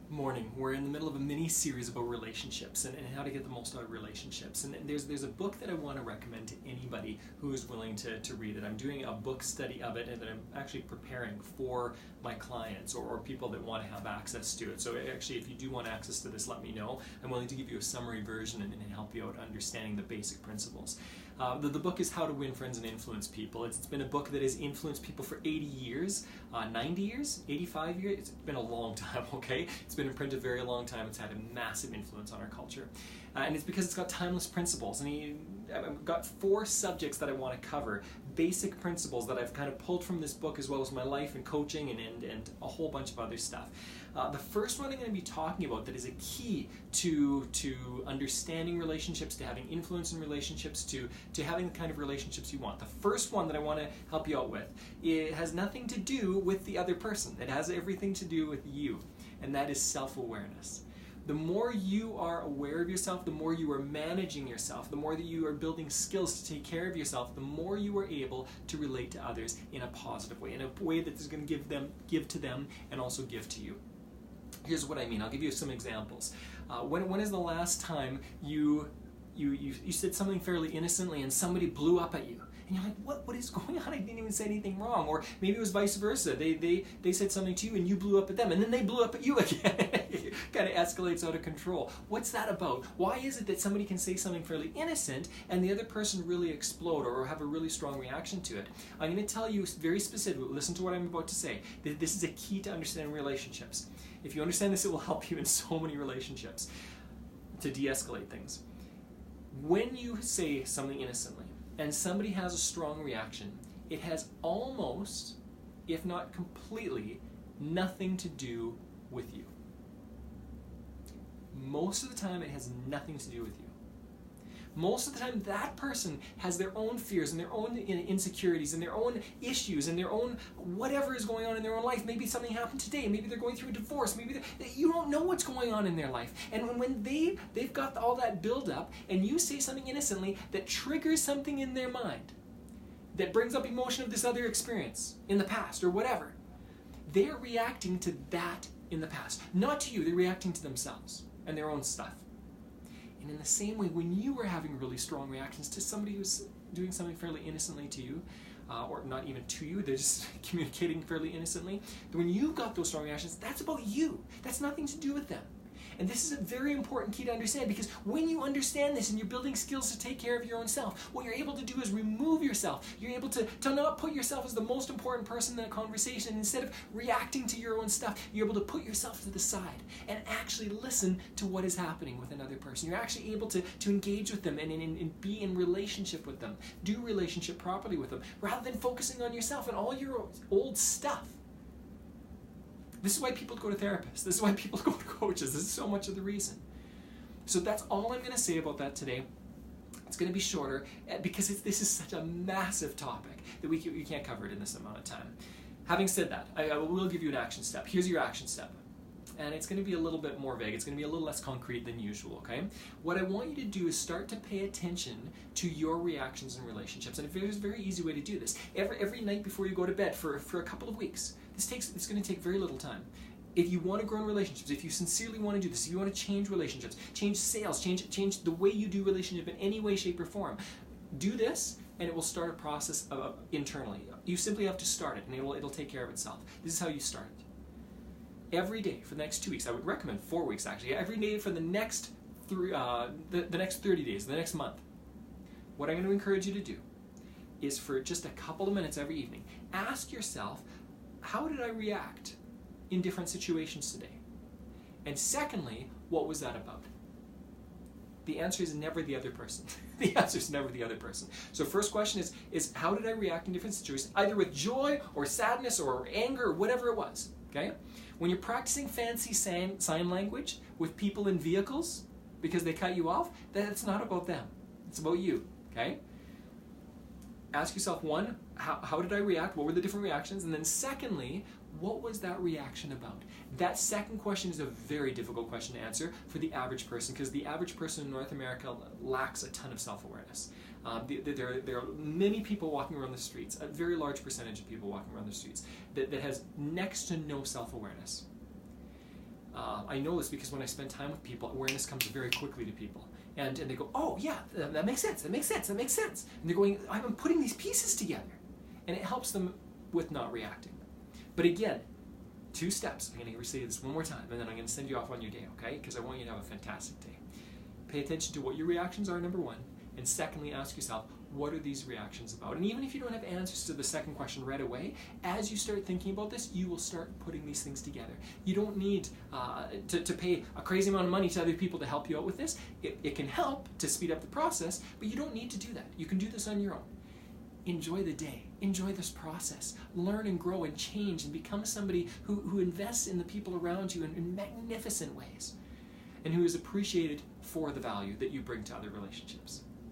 Morning. We're in the middle of a mini series about relationships and how to get the most out of relationships. And there's a book that I want to recommend to anybody who is willing to read it. I'm doing a book study of it and that I'm actually preparing for my clients or people that want to have access to it. So actually, if you do want access to this, let me know. I'm willing to give you a summary version and help you out understanding the basic principles. The book is How to Win Friends and Influence People. It's been a book that has influenced people for 80 years, 90 years, 85 years. It's been a long time, okay? It's been in print a very long time. It's had a massive influence on our culture. And it's because it's got timeless principles. And I've got 4 subjects that I want to cover, basic principles that I've kind of pulled from this book, as well as my life and coaching and a whole bunch of other stuff. The first one I'm going to be talking about that is a key to understanding relationships, to having influence in relationships, to having the kind of relationships you want. The first one that I want to help you out with, it has nothing to do with the other person. It has everything to do with you, and that is self-awareness. The more you are aware of yourself, the more you are managing yourself, the more that you are building skills to take care of yourself, the more you are able to relate to others in a positive way, in a way that is going to give to them and also give to you. Here's what I mean. I'll give you some examples. When is the last time you said something fairly innocently and somebody blew up at you? And you're like, what is going on? I didn't even say anything wrong. Or maybe it was vice versa. They said something to you and you blew up at them, and then they blew up at you again. It kind of escalates out of control. What's that about? Why is it that somebody can say something fairly innocent and the other person really explode or have a really strong reaction to it? I'm going to tell you very specifically, listen to what I'm about to say. This is a key to understanding relationships. If you understand this, it will help you in so many relationships to de-escalate things. When you say something innocently, and somebody has a strong reaction, it has almost, if not completely, nothing to do with you. Most of the time, it has nothing to do with you. Most of the time, that person has their own fears and their own insecurities and their own issues and their own whatever is going on in their own life. Maybe something happened today. Maybe they're going through a divorce. Maybe you don't know what's going on in their life. And when they've got all that buildup and you say something innocently that triggers something in their mind, that brings up emotion of this other experience in the past or whatever, they're reacting to that in the past. Not to you. They're reacting to themselves and their own stuff. And in the same way, when you were having really strong reactions to somebody who's doing something fairly innocently to you, or not even to you, they're just communicating fairly innocently, when you got those strong reactions, that's about you. That's nothing to do with them. And this is a very important key to understand, because when you understand this and you're building skills to take care of your own self, what you're able to do is remove yourself. You're able to not put yourself as the most important person in a conversation. And instead of reacting to your own stuff, you're able to put yourself to the side and actually listen to what is happening with another person. You're actually able to engage with them and be in relationship with them, do relationship properly with them, rather than focusing on yourself and all your old stuff. This is why people go to therapists. This is why people go to coaches. This is so much of the reason. So that's all I'm going to say about that today. It's going to be shorter because this is such a massive topic that we can't cover it in this amount of time. Having said that, I will give you an action step. Here's your action step. And it's going to be a little bit more vague. It's going to be a little less concrete than usual, okay? What I want you to do is start to pay attention to your reactions in relationships. And there's a very easy way to do this. Every night before you go to bed for a couple of weeks, it's going to take very little time. If you want to grow in relationships, if you sincerely want to do this, if you want to change relationships, change sales, change the way you do relationship in any way, shape, or form, do this, and it will start a process internally. You simply have to start it, and it'll take care of itself. This is how you start it. Every day for the next 2 weeks, I would recommend 4 weeks actually, every day for the next the next 30 days, the next month, what I'm going to encourage you to do is for just a couple of minutes every evening, ask yourself, how did I react in different situations today? And secondly, what was that about? The answer is never the other person. The answer is never the other person. So first question is how did I react in different situations, either with joy or sadness or anger or whatever it was, okay? When you're practicing fancy sign language with people in vehicles because they cut you off, that's not about them. It's about you, okay? Ask yourself, one, how did I react? What were the different reactions? And then secondly, what was that reaction about? That second question is a very difficult question to answer for the average person, because the average person in North America lacks a ton of self-awareness. There are many people walking around the streets, a very large percentage of people walking around the streets, that has next to no self-awareness. I know this because when I spend time with people, awareness comes very quickly to people. And they go, oh yeah, that makes sense, that makes sense, that makes sense. And they're going, I'm putting these pieces together. And it helps them with not reacting. But again, 2 steps. I'm going to say this one more time, and then I'm going to send you off on your day, okay? Because I want you to have a fantastic day. Pay attention to what your reactions are, number 1. And secondly, ask yourself, what are these reactions about? And even if you don't have answers to the second question right away, as you start thinking about this, you will start putting these things together. You don't need to pay a crazy amount of money to other people to help you out with this. It can help to speed up the process, but you don't need to do that. You can do this on your own. Enjoy the day. Enjoy this process. Learn and grow and change and become somebody who invests in the people around you in magnificent ways and who is appreciated for the value that you bring to other relationships.